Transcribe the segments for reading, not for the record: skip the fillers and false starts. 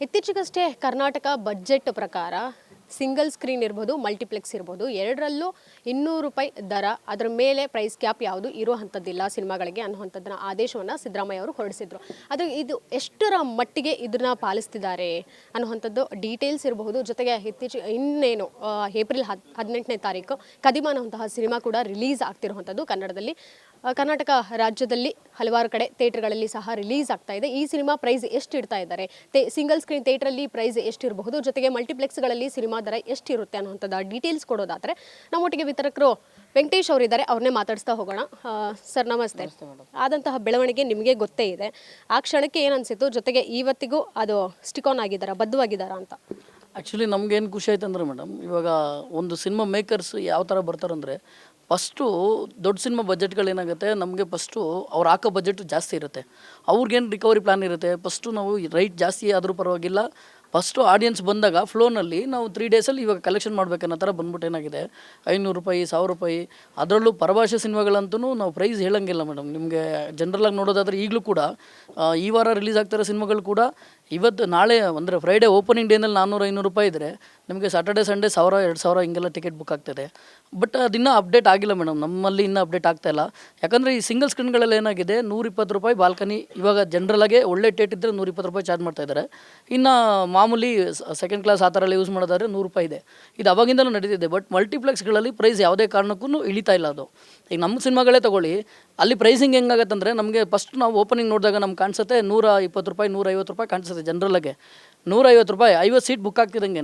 ಇತ್ತೀಚೆಗಷ್ಟೇ ಕರ್ನಾಟಕ ಬಜೆಟ್ ಪ್ರಕಾರ single screen ಇರ್ಬೋದು ಮಲ್ಟಿಪ್ಲೆಕ್ಸ್ ಇರ್ಬೋದು ಎರಡರಲ್ಲೂ ₹200 ದರ ಅದರ ಮೇಲೆ ಪ್ರೈಸ್ ಕ್ಯಾಪ್ ಯಾವುದು ಇರುವಂಥದ್ದಿಲ್ಲ ಸಿನಿಮಾಗಳಿಗೆ ಅನ್ನುವಂಥದ್ದನ್ನ ಆದೇಶವನ್ನು ಸಿದ್ದರಾಮಯ್ಯ ಅವರು ಹೊರಡಿಸಿದ್ರು. ಅದು ಇದು ಎಷ್ಟರ ಮಟ್ಟಿಗೆ ಇದನ್ನ ಪಾಲಿಸ್ತಿದ್ದಾರೆ ಅನ್ನುವಂಥದ್ದು ಡೀಟೇಲ್ಸ್ ಇರಬಹುದು. ಜೊತೆಗೆ ಇತ್ತೀಚೆಗೆ ಇನ್ನೇನು ಏಪ್ರಿಲ್ 18ನೇ ತಾರೀಕು ಕದಿಮ ಅನ್ನುವಂತಹ ಸಿನಿಮಾ ಕೂಡ ರಿಲೀಸ್ ಆಗ್ತಿರುವಂಥದ್ದು ಕನ್ನಡದಲ್ಲಿ. ಕರ್ನಾಟಕ ರಾಜ್ಯದಲ್ಲಿ ಹಲವಾರು ಕಡೆ ಥಿಯೇಟರ್ಗಳಲ್ಲಿ ಸಹ ರಿಲೀಸ್ ಆಗ್ತಾ ಇದೆ. ಈ ಸಿನಿಮಾ ಪ್ರೈಸ್ ಎಷ್ಟು ಇಡ್ತಾ ಇದ್ದಾರೆ, ಸಿಂಗಲ್ ಸ್ಕ್ರೀನ್ ಥಿಯೇಟರಲ್ಲಿ ಪ್ರೈಸ್ ಎಷ್ಟಿರಬಹುದು, ಜೊತೆಗೆ ಮಲ್ಟಿಪ್ಲೆಕ್ಸ್ಗಳಲ್ಲಿ ಸಿನಿಮಾ ದರ ಎಷ್ಟಿರುತ್ತೆ ಅನ್ನುವಂಥದ್ದು ಡೀಟೇಲ್ಸ್ ಕೊಡೋದಾದರೆ ನಮ್ಮೊಟ್ಟಿಗೆ ವಿತರಕರು ವೆಂಕಟೇಶ್ ಅವರಿದ್ದಾರೆ. ಅವ್ರನ್ನೇ ಮಾತಾಡಿಸ್ತಾ ಹೋಗೋಣ. ಸರ್ ನಮಸ್ತೆ. ಆದಂತಹ ಬೆಳವಣಿಗೆ ನಿಮಗೆ ಗೊತ್ತೇ ಇದೆ. ಆ ಕ್ಷಣಕ್ಕೆ ಏನು ಅನಿಸಿತು, ಜೊತೆಗೆ ಇವತ್ತಿಗೂ ಅದು ಸ್ಟಿಕ್ ಆನ್ ಆಗಿದ್ದಾರಾ, ಬದ್ಧವಾಗಿದ್ದಾರಾ ಅಂತ? ಆ್ಯಕ್ಚುಲಿ ನಮಗೇನು ಖುಷಿ ಆಯ್ತು ಅಂದರೆ ಮೇಡಮ್, ಇವಾಗ ಒಂದು ಸಿನಿಮಾ ಮೇಕರ್ಸ್ ಯಾವ ಥರ ಬರ್ತಾರಂದರೆ ಫಸ್ಟು ದೊಡ್ಡ ಸಿನಿಮಾ ಬಜೆಟ್ಗಳೇನಾಗುತ್ತೆ, ನಮಗೆ ಫಸ್ಟು ಅವ್ರು ಹಾಕೋ ಬಜೆಟ್ ಜಾಸ್ತಿ ಇರುತ್ತೆ. ಅವ್ರಿಗೇನು ರಿಕವರಿ ಪ್ಲ್ಯಾನ್ ಇರುತ್ತೆ, ಫಸ್ಟು ನಾವು ರೈಟ್ ಜಾಸ್ತಿ ಆದರೂ ಪರವಾಗಿಲ್ಲ, ಫಸ್ಟು ಆಡಿಯನ್ಸ್ ಬಂದಾಗ ಫ್ಲೋನಲ್ಲಿ ನಾವು 3 ಡೇಸಲ್ಲಿ ಇವಾಗ ಕಲೆಕ್ಷನ್ ಮಾಡಬೇಕನ್ನೋ ಥರ ಬಂದ್ಬಿಟ್ಟು ಏನಾಗಿದೆ ₹500, ₹1000. ಅದರಲ್ಲೂ ಪರಭಾಷೆ ಸಿನಿಮಾಗಳಂತೂ ನಾವು ಪ್ರೈಸ್ ಹೇಳೋಂಗಿಲ್ಲ ಮೇಡಮ್. ನಿಮಗೆ ಜನರಲಾಗಿ ನೋಡೋದಾದರೆ ಈಗಲೂ ಕೂಡ ಈ ವಾರ ರಿಲೀಸ್ ಆಗ್ತಿರೋ ಸಿನಿಮಾಗಳು ಕೂಡ ಇವತ್ತು ನಾಳೆ ಅಂದರೆ ಫ್ರೈಡೇ ಓಪನಿಂಗ್ ಡೇನಲ್ಲಿ ₹400-500 ಇದ್ದರೆ ನಿಮಗೆ ಸ್ಯಾಟರ್ಡೆ ಸಂಡೇ 1000-2000 ಹಿಂಗೆಲ್ಲ ಟಿಕೆಟ್ ಬುಕ್ ಆಗ್ತದೆ. ಬಟ್ ಅದಿನ್ನೂ ಅಪ್ಡೇಟ್ ಆಗಿಲ್ಲ ಮೇಡಮ್, ನಮ್ಮಲ್ಲಿ ಇನ್ನೂ ಅಪ್ಡೇಟ್ ಆಗ್ತಾಯಿಲ್ಲ. ಯಾಕಂದರೆ ಈ ಸಿಂಗಲ್ ಸ್ಕ್ರೀನ್ಗಳಲ್ಲಿ ಏನಾಗಿದೆ ₹120 ಬಾಲ್ಕನಿ ಇವಾಗ ಜನರಲಾಗೆ ಒಳ್ಳೆ ಟೇಟ್ ಇದ್ದರೆ ₹120 ಚಾರ್ಜ್ ಮಾಡ್ತಾಯಿದ್ದಾರೆ. ಇನ್ನು ಮಾಮೂಲಿ ಸೆಕೆಂಡ್ ಕ್ಲಾಸ್ ಆ ಥರ ಎಲ್ಲ ಯೂಸ್ ಮಾಡೋದಾದ್ರೆ ₹100 ಇದೆ. ಇದು ಅವಾಗಿಂದಲೂ ನಡೀತಿದೆ. ಬಟ್ ಮಲ್ಟಿಪ್ಲೆಕ್ಸ್ಗಳಲ್ಲಿ ಪ್ರೈಸ್ ಯಾವುದೇ ಕಾರಣಕ್ಕೂ ಇಳಿತಾ ಇಲ್ಲ. ಅದು ಈಗ ನಮ್ಮ ಸಿನಿಮಾಗಳೇ ತೊಗೊಳ್ಳಿ, ಅಲ್ಲಿ ಪ್ರೈಸಿಂಗ್ ಹೆಂಗಾಗತ್ತಂದರೆ ನಮಗೆ ಫಸ್ಟ್ ನಾವು ಓಪನಿಂಗ್ ನೋಡಿದಾಗ ನಮ್ಗೆ ಕಾಣಿಸುತ್ತೆ ₹120, ₹150 ಕಾಣಿಸುತ್ತೆ ಜನರಲ್ಲಾಗೆ. ₹150 50 ಸೀಟ್ ಬುಕ್ ಆಗ್ತಿದ್ದಂಗೆ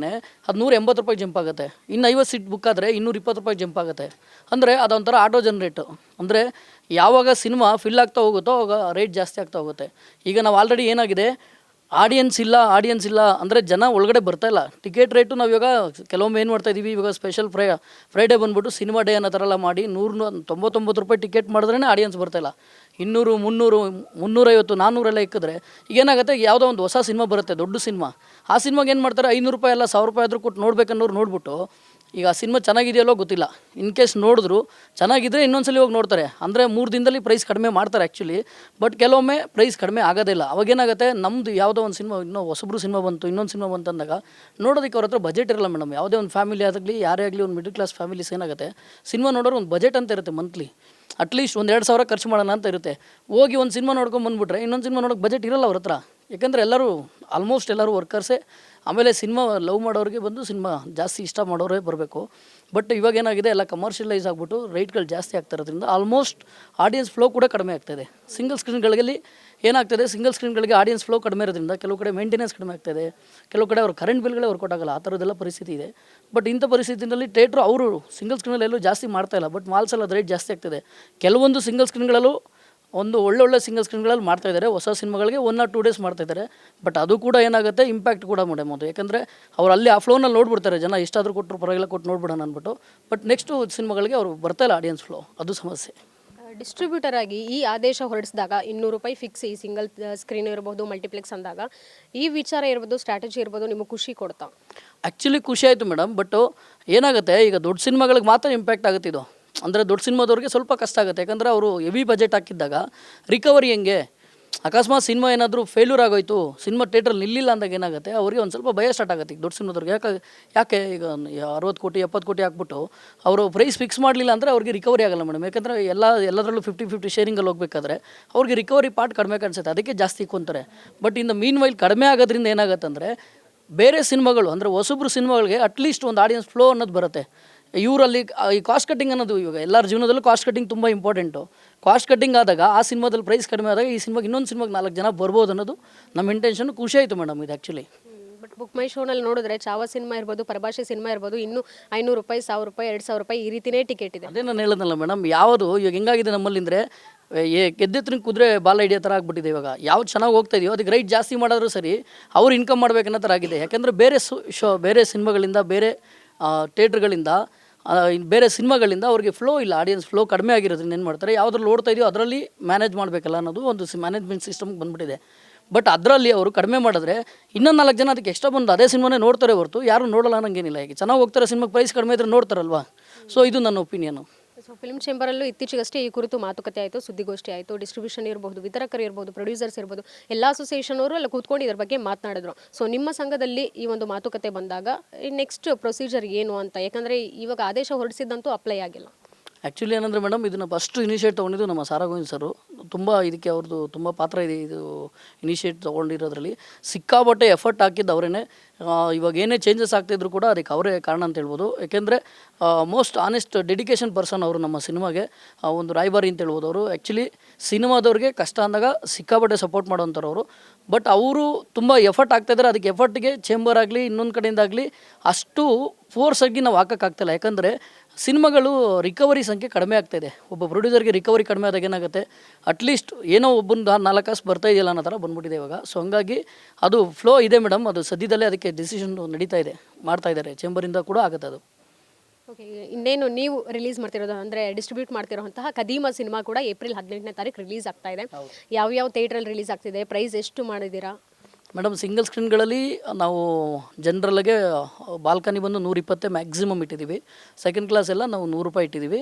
ಅದು ₹180 ಜಂಪ್ ಆಗುತ್ತೆ. ಇನ್ನು 50 ಸೀಟ್ ಬುಕ್ ಆದರೆ ₹220 ಜಂಪ್ ಆಗುತ್ತೆ. ಅಂದರೆ ಅದೊಂಥರ ಆಟೋ ಜನ್ರೇಟು. ಅಂದರೆ ಯಾವಾಗ ಸಿನಿಮಾ ಫಿಲ್ ಆಗ್ತಾ ಹೋಗುತ್ತೋ ಆವಾಗ ರೇಟ್ ಜಾಸ್ತಿ ಆಗ್ತಾ ಹೋಗುತ್ತೆ. ಈಗ ನಾವು ಆಲ್ರೆಡಿ ಏನಾಗಿದೆ, ಆಡಿಯನ್ಸ್ ಇಲ್ಲ ಅಂದರೆ ಜನ ಒಳಗಡೆ ಬರ್ತಾಯಿಲ್ಲ. ಟಿಕೆಟ್ ರೇಟು ನಾವು ಇವಾಗ ಕೆಲವೊಮ್ಮೆ ಏನು ಮಾಡ್ತಾಯಿದ್ದೀವಿ, ಇವಾಗ ಸ್ಪೆಷಲ್ ಫ್ರೈಡೇ ಬಂದುಬಿಟ್ಟು ಸಿನಿಮಾ ಡೇ ಅನ್ನೋ ಥರ ಎಲ್ಲ ಮಾಡಿ ₹199 ಟಿಕೆಟ್ ಮಾಡಿದ್ರೇ ಆಡಿಯನ್ಸ್ ಬರ್ತಾಯಿಲ್ಲ. 200, 300, 350, 400 ಎಲ್ಲ ಇಕ್ಕಿದ್ರೆ ಈಗೇನಾಗುತ್ತೆ, ಯಾವುದೋ ಒಂದು ಹೊಸ ಸಿನಿಮಾ ಬರುತ್ತೆ, ದೊಡ್ಡ ಸಿನಿಮಾ. ಆ ಸಿನಿಮಾಗೆ ಏನು ಮಾಡ್ತಾರೆ, ₹500 ಅಲ್ಲ ₹1000 ಆದರೂ ಕೊಟ್ಟು ನೋಡ್ಬೇಕನ್ನೋರು ನೋಡ್ಬಿಟ್ಟು ಈಗ ಆ ಸಿನಿಮಾ ಚೆನ್ನಾಗಿದೆಯಲ್ಲೋ ಗೊತ್ತಿಲ್ಲ, ಇನ್ ಕೇಸ್ ನೋಡಿದ್ರು ಚೆನ್ನಾಗಿದ್ದರೆ ಇನ್ನೊಂದ್ಸಲಿ ಹೋಗಿ ನೋಡ್ತಾರೆ. ಅಂದರೆ 3 ದಿನದಲ್ಲಿ ಪ್ರೈಸ್ ಕಡಿಮೆ ಮಾಡ್ತಾರೆ ಆ್ಯಕ್ಚುಲಿ. ಬಟ್ ಕೆಲವೊಮ್ಮೆ ಪ್ರೈಸ್ ಕಡಿಮೆ ಆಗೋದಿಲ್ಲ. ಅವಾಗೇನಾಗುತ್ತೆ, ನಮ್ಮದು ಯಾವುದೋ ಒಂದು ಸಿನಿಮಾ ಇನ್ನೂ ಹೊಸಬ್ರು ಸಿನಿಮಾ ಬಂತು, ಇನ್ನೊಂದು ಸಿನಿಮಾ ಬಂತು ಅಂದಾಗ ನೋಡೋದಕ್ಕೆ ಅವ್ರ ಹತ್ರ ಬಜೆಟ್ ಇರಲ್ಲ ಮೇಡಮ್. ಯಾವುದೇ ಒಂದು ಫ್ಯಾಮಿಲಿ ಆಗಲಿ, ಯಾರೇ ಆಗಲಿ, ಒಂದು ಮಿಡಲ್ ಕ್ಲಾಸ್ ಫ್ಯಾಮಿಲೀಸ್ ಏನಾಗುತ್ತೆ, ಸಿನಿಮಾ ನೋಡೋರು ಒಂದು ಬಜೆಟ್ ಅಂತ ಇರುತ್ತೆ ಮಂತ್ಲಿ. ಅಟ್ಲೀಸ್ಟ್ ಒಂದು 2,000 ಖರ್ಚು ಮಾಡೋಣ ಅಂತ ಇರುತ್ತೆ. ಹೋಗಿ ಒಂದು ಸಿನಿಮಾ ನೋಡ್ಕೊಂಬಂದ್ಬಿಟ್ರೆ ಇನ್ನೊಂದು ಸಿನಿಮಾ ನೋಡೋಕೆ ಬಜೆಟ್ ಇರಲ್ಲ ಅವ್ರ ಹತ್ರ. ಯಾಕಂದರೆ ಆಲ್ಮೋಸ್ಟ್ ಎಲ್ಲರೂ ವರ್ಕರ್ಸೇ. ಆಮೇಲೆ ಸಿನಿಮಾ ಲವ್ ಮಾಡೋರಿಗೆ ಬಂದು ಸಿನಿಮಾ ಜಾಸ್ತಿ ಇಷ್ಟ ಮಾಡೋರೇ ಬರಬೇಕು. ಬಟ್ ಇವಾಗ ಏನಾಗಿದೆ, ಎಲ್ಲ ಕಮರ್ಷಿಯಲೈಸ್ ಆಗಿಬಿಟ್ಟು ರೇಟ್ಗಳು ಜಾಸ್ತಿ ಆಗ್ತಾ ಇರೋದ್ರಿಂದ ಆಲ್ಮೋಸ್ಟ್ ಆಡಿಯನ್ಸ್ ಫ್ಲೋ ಕೂಡ ಕಡಿಮೆ ಆಗ್ತಾಯಿದೆ. ಸಿಂಗಲ್ ಸ್ಕ್ರೀನ್ಗಳಲ್ಲಿ ಏನಾಗ್ತದೆ, ಸಿಂಗಲ್ ಸ್ಕ್ರೀನ್ಗಳಿಗೆ ಆಡಿಯನ್ಸ್ ಫ್ಲೋ ಕಡಿಮೆ ಇರೋದ್ರಿಂದ ಕೆಲವು ಕಡೆ ಮೇಂಟೆನೆನ್ಸ್ ಕಡಿಮೆ ಆಗ್ತಾಯಿದೆ, ಕೆಲವು ಕಡೆ ಅವ್ರ ಕರೆಂಟ್ ಬಿಲ್ಗಳೇ ವರ್ಕೌಟ್ ಆಗಲ್ಲ, ಆ ಥರದ್ದೆಲ್ಲ ಪರಿಸ್ಥಿತಿ ಇದೆ. ಬಟ್ ಇಂಥ ಪರಿಸ್ಥಿತಿನಲ್ಲಿ ಥಿಯೇಟ್ರು ಅವರು ಸಿಂಗಲ್ ಸ್ಕ್ರೀನಲ್ಲಿ ಎಲ್ಲೂ ಜಾಸ್ತಿ ಮಾಡ್ತಾಯಿಲ್ಲ. ಬಟ್ ಮಾಲ್ಸಲ್ಲಿ ಅದು ರೇಟ್ ಜಾಸ್ತಿ ಆಗ್ತದೆ. ಕೆಲವೊಂದು ಸಿಂಗಲ್ ಸ್ಕ್ರೀನ್ಗಳಲ್ಲೂ ಒಳ್ಳೊಳ್ಳೆ ಸಿಂಗಲ್ ಸ್ಕ್ರೀನ್ಗಳಲ್ಲಿ ಮಾಡ್ತಾಯಿದ್ದಾರೆ, ಹೊಸ ಸಿನಿಮಾಗಳಿಗೆ 1 or 2 ಡೇಸ್ ಮಾಡ್ತಾಯಿದ್ದಾರೆ. ಬಟ್ ಅದು ಕೂಡ ಏನಾಗುತ್ತೆ, ಇಂಪ್ಯಾಕ್ಟ್ ಕೂಡ ಮೇಡಮ್ ಅದು. ಯಾಕಂದರೆ ಅವ್ರು ಅಲ್ಲಿ ಆ ಫ್ಲೋನಲ್ಲಿ ನೋಡ್ಬಿಡ್ತಾರೆ ಜನ, ಎಷ್ಟಾದರೂ ಕೊಟ್ಟರು ಪರವಾಗಿಲ್ಲ, ಕೊಟ್ಟು ನೋಡ್ಬಿಡೋಣ ಅಂದ್ಬಿಟ್ಟು. ಬಟ್ ನೆಕ್ಸ್ಟು ಸಿನಿಮಾಗಳಿಗೆ ಅವರು ಬರ್ತಾಯಿಲ್ಲ ಆಡಿಯನ್ಸ್ ಫ್ಲೋ, ಅದು ಸಮಸ್ಯೆ. ಡಿಸ್ಟ್ರಿಬ್ಯೂಟರ್ ಆಗಿ ಈ ಆದೇಶ ಹೊರಡಿಸಿದಾಗ ₹200 ಫಿಕ್ಸ್ ಈ ಸಿಂಗಲ್ ಸ್ಕ್ರೀನ್ ಇರ್ಬೋದು, ಮಲ್ಟಿಪ್ಲೆಕ್ಸ್ ಅಂದಾಗ ಈ ವಿಚಾರ ಇರ್ಬೋದು, ಸ್ಟ್ರಾಟಜಿ ಇರ್ಬೋದು, ನಿಮಗೆ ಖುಷಿ ಕೊಡ್ತಾ? ಆ್ಯಕ್ಚುಲಿ ಖುಷಿ ಆಯಿತು ಮೇಡಮ್. ಬಟ್ ಏನಾಗುತ್ತೆ, ಈಗ ದೊಡ್ಡ ಸಿನಿಮಾಗಳಿಗೆ ಮಾತ್ರ ಇಂಪ್ಯಾಕ್ಟ್ ಆಗುತ್ತೆ ಇದು. ಅಂದರೆ ದೊಡ್ಡ ಸಿನಿಮಾದವ್ರಿಗೆ ಸ್ವಲ್ಪ ಕಷ್ಟ ಆಗುತ್ತೆ. ಯಾಕಂದರೆ ಅವರು ಹೆವಿ ಬಜೆಟ್ ಹಾಕಿದ್ದಾಗ ರಿಕವರಿ ಹೆಂಗೆ, ಅಕಸ್ಮಾತ್ ಸಿನಿಮಾ ಏನಾದರೂ ಫೇಲ್ಯೂರ್ ಆಗೋಯ್ತು, ಸಿನಿಮಾ ಥಿಯೇಟ್ರಲ್ಲಿ ನಿಲ್ಲಿಲ್ಲ ಅಂದಾಗ ಏನಾಗುತ್ತೆ, ಅವರಿಗೆ ಒಂದು ಸ್ವಲ್ಪ ಭಯ ಸ್ಟಾರ್ಟ್ ಆಗುತ್ತೆ. ಈಗ ದೊಡ್ಡ ಸಿನಿಮಾದವ್ರಿಗೆ ಯಾಕೆ ಈಗ 60 ಕೋಟಿ 70 ಕೋಟಿ ಹಾಕ್ಬಿಟ್ಟು ಅವರು ಪ್ರೈಸ್ ಫಿಕ್ಸ್ ಮಾಡಲಿಲ್ಲ ಅಂದರೆ ಅವ್ರಿಗೆ ರಿಕವರಿ ಆಗಲ್ಲ ಮೇಡಮ್. ಯಾಕಂದರೆ ಎಲ್ಲದರಲ್ಲೂ 50-50 ಶೇರಿಂಗಲ್ಲಿ ಹೋಗಬೇಕಾದ್ರೆ ಅವ್ರಿಗೆ ರಿಕವರಿ ಪಾರ್ಟ್ ಕಡಿಮೆ ಕಾಣಿಸುತ್ತೆ, ಅದಕ್ಕೆ ಜಾಸ್ತಿ ಕೊಂತಾರೆ. ಬಟ್ ಇನ್ನು ಮೀನ್ ವೈಲ್ ಕಡಿಮೆ ಆಗೋದ್ರಿಂದ ಏನಾಗುತ್ತೆ ಅಂದರೆ ಬೇರೆ ಸಿನಿಮಾಗಳು ಅಂದರೆ ಹೊಸಬ್ರು ಸಿನಿಮಾಗಳಿಗೆ ಅಟ್ಲೀಸ್ಟ್ ಒಂದು ಆಡಿಯನ್ಸ್ ಫ್ಲೋ ಅನ್ನೋದು ಬರುತ್ತೆ. ಇವರಲ್ಲಿ ಈ ಕಾಸ್ಟ್ ಕಟ್ಟಿಂಗ್ ಅನ್ನೋದು ಇವಾಗ ಎಲ್ಲರ ಜೀವನದಲ್ಲೂ ಕಾಸ್ಟ್ ಕಟ್ಟಿಂಗ್ ತುಂಬ ಇಂಪಾರ್ಟೆಂಟು. ಕಾಸ್ಟ್ ಕಟ್ಟಿಂಗ್ ಆದಾಗ ಆ ಸಿನಿಮಾದಲ್ಲಿ ಪ್ರೈಸ್ ಕಡಿಮೆ ಆದಾಗ ಈ ಸಿನಿಮಾಗೆ ಇನ್ನೊಂದು ಸಿನಿಮಾಗೆ 4 ಜನ ಬರ್ಬೋದು ಅನ್ನೋದು ನಮ್ಮ ಇಂಟೆನ್ಷನ್. ಖುಷಿ ಆಯಿತು ಮೇಡಮ್ ಇದು ಆ್ಯಕ್ಚುಲಿ. ಬಟ್ ಬುಕ್ ಮೈ ಶೋನಲ್ಲಿ ನೋಡಿದ್ರೆ ಚಾವ ಸಿನಿಮಾ ಇರ್ಬೋದು, ಪರಭಾಷೆ ಸಿನಿಮಾ ಇರ್ಬೋದು, ಇನ್ನೂ ₹500, ₹1000, ₹2000 ಈ ರೀತಿಯೇ ಟಿಕೆಟ್ ಇದೆ. ಅದೇ ನಾನು ಹೇಳೋದಲ್ಲ ಮೇಡಮ್, ಯಾವುದು ಇವಾಗ ಹೆಂಗಾಗಿದೆ ನಮ್ಮಲ್ಲಿ ಅಂದರೆ ಗೆದ್ದೆತ್ತಿನ ಕುದುರೆ ಬಾಲ ಹಿಡಿಯೋ ಥರ ಆಗ್ಬಿಟ್ಟಿದೆ. ಇವಾಗ ಯಾವ್ದು ಚೆನ್ನಾಗಿ ಹೋಗ್ತಾ ಇದೆಯೋ ಅದಕ್ಕೆ ರೈಟ್ ಜಾಸ್ತಿ ಮಾಡಿದ್ರು ಸರಿ ಅವ್ರು ಇನ್ಕಮ್ ಮಾಡಬೇಕನ್ನೋ ಥರ ಆಗಿದೆ. ಯಾಕೆಂದರೆ ಬೇರೆ ಸಿನಿಮಾಗಳಿಂದ, ಬೇರೆ ಥಿಯೇಟ್ರ್ಗಳಿಂದ, ಬೇರೆ ಸಿನಿಮಾಗಳಿಂದ ಅವ್ರಿಗೆ ಫ್ಲೋ ಇಲ್ಲ, ಆಡಿಯನ್ಸ್ ಫ್ಲೋ ಕಡಿಮೆ ಆಗಿರೋದ್ರಿಂದ ಏನು ಮಾಡ್ತಾರೆ, ಯಾವುದ್ರಲ್ಲಿ ಓಡ್ತಾ ಇದೆಯೋ ಅದರಲ್ಲಿ ಮ್ಯಾನೇಜ್ ಮಾಡಬೇಕಲ್ಲ ಅನ್ನೋದು ಒಂದು ಮ್ಯಾನೇಜ್ಮೆಂಟ್ ಸಿಸ್ಟಮ್ಗೆ ಬಂದುಬಿಟ್ಟಿದೆ. ಬಟ್ ಅದರಲ್ಲಿ ಅವರು ಕಡಿಮೆ ಮಾಡಿದ್ರೆ ಇನ್ನೊಂದು 4 ಜನ ಅದಕ್ಕೆ ಎಕ್ಸ್ಟ್ರಾ ಬಂದು ಅದೇ ಸಿನಿಮಾನೇ ನೋಡ್ತಾರೆ ಹೊರತು ಯಾರು ನೋಡಲ್ಲ ಅನ್ನಂಗೇನಿಲ್ಲ. ಈಗ ಚೆನ್ನಾಗಿ ಹೋಗ್ತಾರೆ ಸಿನಿಮಾಗೆ ಪ್ರೈಸ್ ಕಡಿಮೆ ಇದ್ದರೆ ನೋಡ್ತಾರಲ್ವಾ. ಸೊ ಇದು ನನ್ನ ಒಪಿನಿಯನು. ಸೊ ಫಿಲ್ಮ್ ಚೇಂಬರಲ್ಲೂ ಇತ್ತೀಚೆಗಷ್ಟೇ ಈ ಕುರಿತು ಮಾತುಕತೆ ಆಯಿತು, ಸುದ್ದಿಗೋಷ್ಠಿ ಆಯಿತು. ಡಿಸ್ಟ್ರಿಬ್ಯೂಷನ್ ಇರಬಹುದು, ವಿತರಕರು ಇರ್ಬೋದು, ಪ್ರೊಡ್ಯೂಸರ್ಸ್ ಇರ್ಬೋದು, ಎಲ್ಲ ಅಸೋಸಿಯೇಷನ್ ಅವರು ಎಲ್ಲ ಕೂತ್ಕೊಂಡು ಇದ್ರ ಬಗ್ಗೆ ಮಾತನಾಡಿದ್ರು. ಸೊ ನಿಮ್ಮ ಸಂಘದಲ್ಲಿ ಈ ಒಂದು ಮಾತುಕತೆ ಬಂದಾಗ ನೆಕ್ಸ್ಟ್ ಪ್ರೊಸೀಜರ್ ಏನು ಅಂತ, ಯಾಕಂದರೆ ಇವಾಗ ಆದೇಶ ಹೊರಡಿಸಿದ್ದಂತೂ ಅಪ್ಲೈ ಆಗಿಲ್ಲ. ಆ್ಯಕ್ಚುಲಿ ಏನಂದರೆ ಮೇಡಮ್, ಇದನ್ನು ಫಸ್ಟ್ ಇನಿಷಿಯೇಟ್ ತೊಗೊಂಡಿದ್ದು ನಮ್ಮ ಸಾರಾ ಗೋವಿಂದ್ ಸರು. ತುಂಬ ಇದಕ್ಕೆ ಅವ್ರದ್ದು ತುಂಬ ಪಾತ್ರ ಇದೆ. ಇದು ಇನಿಷಿಯೇಟ್ ತೊಗೊಂಡಿರೋದ್ರಲ್ಲಿ ಸಿಕ್ಕಾಪಟ್ಟೆ ಎಫರ್ಟ್ ಹಾಕಿದ್ದು ಅವರೇ. ಇವಾಗ ಏನೇ ಚೇಂಜಸ್ ಆಗ್ತಿದ್ರು ಕೂಡ ಅದಕ್ಕೆ ಅವರೇ ಕಾರಣ ಅಂತ ಹೇಳ್ಬೋದು. ಯಾಕೆಂದರೆ ಮೋಸ್ಟ್ ಆನೆಸ್ಟ್ ಡೆಡಿಕೇಶನ್ ಪರ್ಸನ್ ಅವರು ನಮ್ಮ ಸಿನಿಮಾಗೆ. ಒಂದು ರಾಯಭಾರಿ ಅಂತ ಹೇಳ್ಬೋದು ಅವರು. ಆ್ಯಕ್ಚುಲಿ ಸಿನಿಮಾದವ್ರಿಗೆ ಕಷ್ಟ ಅಂದಾಗ ಸಿಕ್ಕಾಪಟ್ಟೆ ಸಪೋರ್ಟ್ ಮಾಡೋವಂಥವ್ರು. ಬಟ್ ಅವರು ತುಂಬ ಎಫರ್ಟ್ ಆಗ್ತಾಯಿದ್ದಾರೆ. ಅದಕ್ಕೆ ಎಫರ್ಟ್ಗೆ ಚೇಂಬರ್ ಆಗಲಿ ಇನ್ನೊಂದು ಕಡೆಯಿಂದಾಗಲಿ ಅಷ್ಟು ಫೋರ್ಸಾಗಿ ನಾವು ಹಾಕೋಕ್ಕಾಗ್ತಿಲ್ಲ. ಯಾಕಂದರೆ ಸಿನಿಮಾಗಳು ರಿಕವರಿ ಸಂಖ್ಯೆ ಕಡಿಮೆ ಆಗ್ತಾಯಿದೆ. ಒಬ್ಬ ಪ್ರೊಡ್ಯೂಸರ್ಗೆ ರಿಕವರಿ ಕಡಿಮೆ ಆದಾಗ ಏನಾಗುತ್ತೆ, ಅಟ್ಲೀಸ್ಟ್ ಏನೋ ಒಬ್ಬನ 4 ಕಾಸು ಬರ್ತಾ ಇದೆಯಲ್ಲ ಅನ್ನೋ ಥರ ಬಂದ್ಬಿಟ್ಟಿದೆ ಇವಾಗ. ಸೊ ಹಂಗಾಗಿ ಅದು ಫ್ಲೋ ಇದೆ ಮೇಡಮ್. ಅದು ಸದ್ಯದಲ್ಲೇ ಅದಕ್ಕೆ ಡಿಸಿಷನ್ ನಡೀತಾ ಇದೆ, ಮಾಡ್ತಾ ಇದ್ದಾರೆ. ಚೇಂಬರಿಂದ ಕೂಡ ಆಗುತ್ತೆ ಅದು. ಓಕೆ, ಇನ್ನೇನು ನೀವು ರಿಲೀಸ್ ಮಾಡ್ತಿರೋದು ಅಂದರೆ ಡಿಸ್ಟ್ರಿಬ್ಯೂಟ್ ಮಾಡ್ತಿರೋಂತಹ ಕದೀಮ ಸಿನಿಮಾ ಕೂಡ ಏಪ್ರಿಲ್ 18ನೇ ತಾರೀಕು ರಿಲೀಸ್ ಆಗ್ತಾ ಇದೆ. ಯಾವ್ಯಾವ ಥಿಯೇಟ್ರಲ್ಲಿ ರಿಲೀಸ್ ಆಗ್ತಿದೆ, ಪ್ರೈಸ್ ಎಷ್ಟು ಮಾಡಿದ್ದೀರಾ? ಮೇಡಮ್, ಸಿಂಗಲ್ ಸ್ಕ್ರೀನ್ಗಳಲ್ಲಿ ನಾವು ಜನರಲ್ಗೆ ಬಾಲ್ಕನಿ ಬಂದು 120 ಮ್ಯಾಕ್ಸಿಮಮ್ ಇಟ್ಟಿದ್ದೀವಿ. ಸೆಕೆಂಡ್ ಕ್ಲಾಸ್ ಎಲ್ಲ ನಾವು 100 ರೂಪಾಯಿ ಇಟ್ಟಿದ್ದೀವಿ.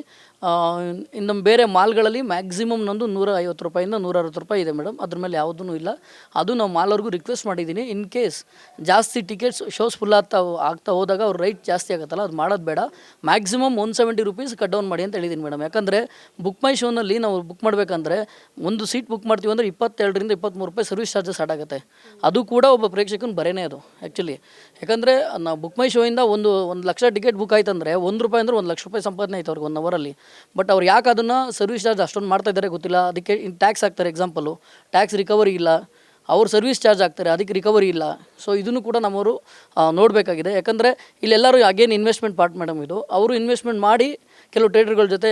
ಇನ್ನು ಬೇರೆ ಮಾಲ್ಗಳಲ್ಲಿ ಮ್ಯಾಕ್ಸಿಮಮ್ ನಂದು 150 ರೂಪಾಯಿಂದ 160 ರೂಪಾಯಿ ಇದೆ ಮೇಡಮ್. ಅದ್ರ ಮೇಲೆ ಯಾವುದೂ ಇಲ್ಲ. ಅದು ನಾವು ಮಾಲವ್ರಿಗೂ ರಿಕ್ವೆಸ್ಟ್ ಮಾಡಿದ್ದೀನಿ, ಇನ್ ಕೇಸ್ ಜಾಸ್ತಿ ಟಿಕೆಟ್ಸ್ ಶೋಸ್ ಫುಲ್ ಆಗ್ತಾ ಹೋದಾಗ ಅವ್ರು ರೈಟ್ ಜಾಸ್ತಿ ಆಗುತ್ತಲ್ಲ, ಅದು ಮಾಡೋದು ಬೇಡ. ಮ್ಯಾಕ್ಸಿಮಮ್ 170 ರೂಪೀಸ್ ಕಟ್ ಡೌನ್ ಮಾಡಿ ಅಂತ ಹೇಳಿದ್ದೀನಿ ಮೇಡಮ್. ಯಾಕಂದರೆ ಬುಕ್ ಮೈ ಶೋನಲ್ಲಿ ನಾವು ಬುಕ್ ಮಾಡಬೇಕಂದ್ರೆ ಒಂದು ಸೀಟ್ ಬುಕ್ ಮಾಡ್ತೀವಿ ಅಂದರೆ 22ರಿಂದ 23 ರೂಪಾಯಿ ಸರ್ವಿಸ್ ಚಾರ್ಜಸ್ ಸ್ಟಾರ್ಟ್ ಆಗುತ್ತೆ. ಅದು ಕೂಡ ಒಬ್ಬ ಪ್ರೇಕ್ಷಕನ ಬರೇನೇ ಅದು ಆ್ಯಕ್ಚುಲಿ. ಯಾಕಂದರೆ ನಾವು ಬುಕ್ ಮೈ ಶೋಯಿಂದ ಒಂದು ಲಕ್ಷ ಟಿಕೆಟ್ ಬುಕ್ ಆಯ್ತು ಅಂದರೆ 1 ರೂಪಾಯಿ ಅಂದರೆ 1 ಲಕ್ಷ ರೂಪಾಯಿ ಸಂಪಾದನೆ ಆಯ್ತು ಅವ್ರಿಗೆ 1 ಅವರಲ್ಲಿ. ಬಟ್ ಅವ್ರು ಯಾಕೆ ಅದನ್ನು ಸರ್ವಿಸ್ ಚಾರ್ಜ್ ಅಷ್ಟೊಂದು ಮಾಡ್ತಾ ಇದ್ದಾರೆ ಗೊತ್ತಿಲ್ಲ. ಅದಕ್ಕೆ ಟ್ಯಾಕ್ಸ್ ಹಾಕ್ತಾರೆ. ಎಕ್ಸಾಂಪಲು ಟ್ಯಾಕ್ಸ್ ರಿಕವರಿ ಇಲ್ಲ, ಅವ್ರು ಸರ್ವಿಸ್ ಚಾರ್ಜ್ ಹಾಕ್ತಾರೆ, ಅದಕ್ಕೆ ರಿಕವರಿ ಇಲ್ಲ. ಸೊ ಇದನ್ನು ಕೂಡ ನಮ್ಮವರು ನೋಡಬೇಕಾಗಿದೆ. ಯಾಕಂದರೆ ಇಲ್ಲೆಲ್ಲರೂ ಅಗೇನ್ ಇನ್ವೆಸ್ಟ್ಮೆಂಟ್ ಪಾರ್ಟ್ ಮೇಡಮ್ ಇದು. ಅವರು ಇನ್ವೆಸ್ಟ್ಮೆಂಟ್ ಮಾಡಿ ಕೆಲವು ಟ್ರೇಡರ್ಗಳ ಜೊತೆ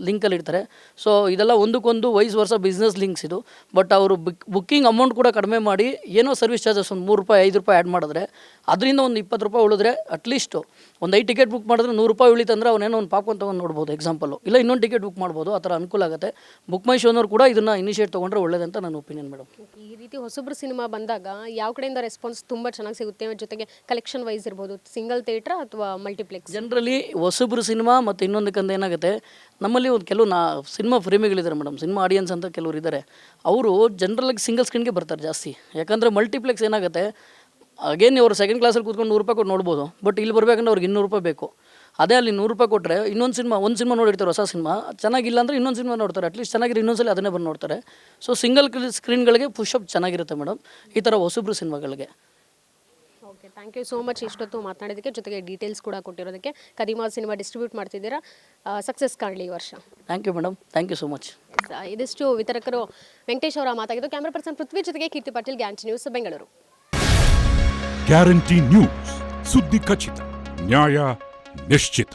ಲಿಂಕಲ್ಲಿ ಇರ್ತಾರೆ. ಸೊ ಇದೆಲ್ಲ ಒಂದಕ್ಕೊಂದು ವೈಸ್ ವರ್ಷ ಬಿಸ್ನೆಸ್ ಲಿಂಕ್ಸ್ ಇದು. ಬಟ್ ಅವರು ಬುಕ್ಕಿಂಗ್ ಅಮೌಂಟ್ ಕೂಡ ಕಡಿಮೆ ಮಾಡಿ ಏನೋ ಸರ್ವಿಸ್ ಚಾರ್ಜಸ್ ಒಂದು 3 ರೂಪಾಯಿ 5 ರೂಪಾಯಿ ಆ್ಯಡ್ ಮಾಡಿದ್ರೆ ಅದರಿಂದ ಒಂದು 20 ರೂಪಾಯಿ ಉಳಿದ್ರೆ ಅಟ್ಲೀಸ್ಟು ಒಂದು 5 ಟಿಕೆಟ್ ಬುಕ್ ಮಾಡಿದ್ರೆ 100 ರೂಪಾಯಿ ಉಳಿತಂದ್ರೆ ಅವನೇನೋ ಒಂದು ಪಾಪ್ಕಾರ್ನ್ ತೊಗೊಂಡು ನೋಡ್ಬೋದು ಎಕ್ಸಾಂಪಲು. ಇಲ್ಲ ಇನ್ನೊಂದು ಟಿಕೆಟ್ ಬುಕ್ ಮಾಡ್ಬೋದು. ಆ ಥರ ಅನುಕೂಲ ಆಗುತ್ತೆ. ಬುಕ್ ಮೈ ಶೋನವ್ರು ಕೂಡ ಇದನ್ನು ಇನಿಷಿಯೇಟ್ ತೊಗೊಂಡ್ರೆ ಒಳ್ಳೇದಂತ ನನ್ನ ಒಪಿನಿಯನ್ ಮೇಡಮ್. ಈ ರೀತಿ ಹೊಸಬ್ರು ಸಿನಿಮಾ ಬಂದಾಗ ಯಾವ ಕಡೆಯಿಂದ ರೆಸ್ಪಾನ್ಸ್ ತುಂಬ ಚೆನ್ನಾಗಿ ಸಿಗುತ್ತೆ? ಜೊತೆಗೆ ಕಲೆಕ್ಷನ್ ವೈಸ್ ಇರ್ಬೋದು, ಸಿಂಗಲ್ ಥಿಯೇಟ್ರಾ ಅಥವಾ ಮಲ್ಟಿಪ್ಲೆಕ್ಸ್? ಜನರಲಿ ಹೊಸಬ್ರು ಸಿನಿಮಾ ಮತ್ತು ಇನ್ನೊಂದಕ್ಕಂತ ಏನಾಗುತ್ತೆ, ನಮ್ಮಲ್ಲಿ ಒಂದು ಕೆಲವು ಸಿನಿಮಾ ಪ್ರೇಮಿಗಳಿದ್ದಾರೆ ಮೇಡಮ್, ಸಿನಿಮಾ ಆಡಿಯನ್ಸ್ ಅಂತ ಕೆಲವರು ಇದ್ದಾರೆ. ಅವರು ಜನರಲಾಗಿ ಸಿಂಗಲ್ ಸ್ಕ್ರೀನ್ಗೆ ಬರ್ತಾರೆ ಜಾಸ್ತಿ. ಯಾಕಂದರೆ ಮಲ್ಟಿಪ್ಲೆಕ್ಸ್ ಏನಾಗುತ್ತೆ, ಅಗೇನ್ ಅವರು ಸೆಕೆಂಡ್ ಕ್ಲಾಸಲ್ಲಿ ಕೂತ್ಕೊಂಡು 100 ರೂಪಾಯಿ ಕೊಟ್ಟು ನೋಡ್ಬೋದು. ಬಟ್ ಇಲ್ಲಿ ಬರಬೇಕಂದ್ರೆ ಅವ್ರಿಗೆ 200 ರೂಪಾಯಿ ಬೇಕು. ಅದೇ ಅಲ್ಲಿ 100 ರೂಪಾಯಿ ಕೊಟ್ಟರೆ ಒಂದು ಸಿನಿಮಾ ನೋಡಿರ್ತಾರೆ, ಹೊಸ ಸಿನಿಮಾ ಚೆನ್ನಾಗಿಲ್ಲ ಅಂದರೆ ಇನ್ನೊಂದು ಸಿನಿಮಾ ನೋಡ್ತಾರೆ. ಅಟ್ಲೀಸ್ಟ್ ಚೆನ್ನಾಗಿರೋ ಇನ್ನೊಂದ್ಸಲ ಅದನ್ನೇ ಬಂದು ನೋಡ್ತಾರೆ. ಸೊ ಸಿಂಗಲ್ ಸ್ಕ್ರೀನ್ಗಳಿಗೆ ಪುಷಪ್ ಚೆನ್ನಾಗಿರುತ್ತೆ ಮೇಡಮ್ ಈ ಥರ ಹೊಸಬ್ರು ಸಿನಿಮಾಗಳಿಗೆ. Okay, thank you so much ಇಷ್ಟೊತ್ತು ಮಾತನಾಡೋದಕ್ಕೆ, ಜೊತೆಗೆ ಡೀಟೇಲ್ಸ್ ಕೂಡ ಕೊಟ್ಟಿರೋದಕ್ಕೆ. ಕದೀಮ ಸಿನಿಮಾ ಡಿಸ್ಟ್ರಿಬ್ಯೂಟ್ ಮಾಡ್ತಿದ್ದೀರಾ, ಸಕ್ಸಸ್ ಕಾಣಲಿ ಈ ವರ್ಷ. Thank you madam, thank you so much. ಇದಿಷ್ಟು ವಿತರಕರು ವೆಂಕಟೇಶ್ ಅವರ ಮಾತಾಗಿದ್ದು. ಕ್ಯಾಮ್ರಾ ಪರ್ಸನ್ ಪೃಥ್ವಿ ಜೊತೆಗೆ Keerthi Patil, guarantee news, Bengaluru. Guarantee news, ಸುದ್ದಿ ಖಚಿತ, ನ್ಯಾಯ ನಿಶ್ಚಿತ.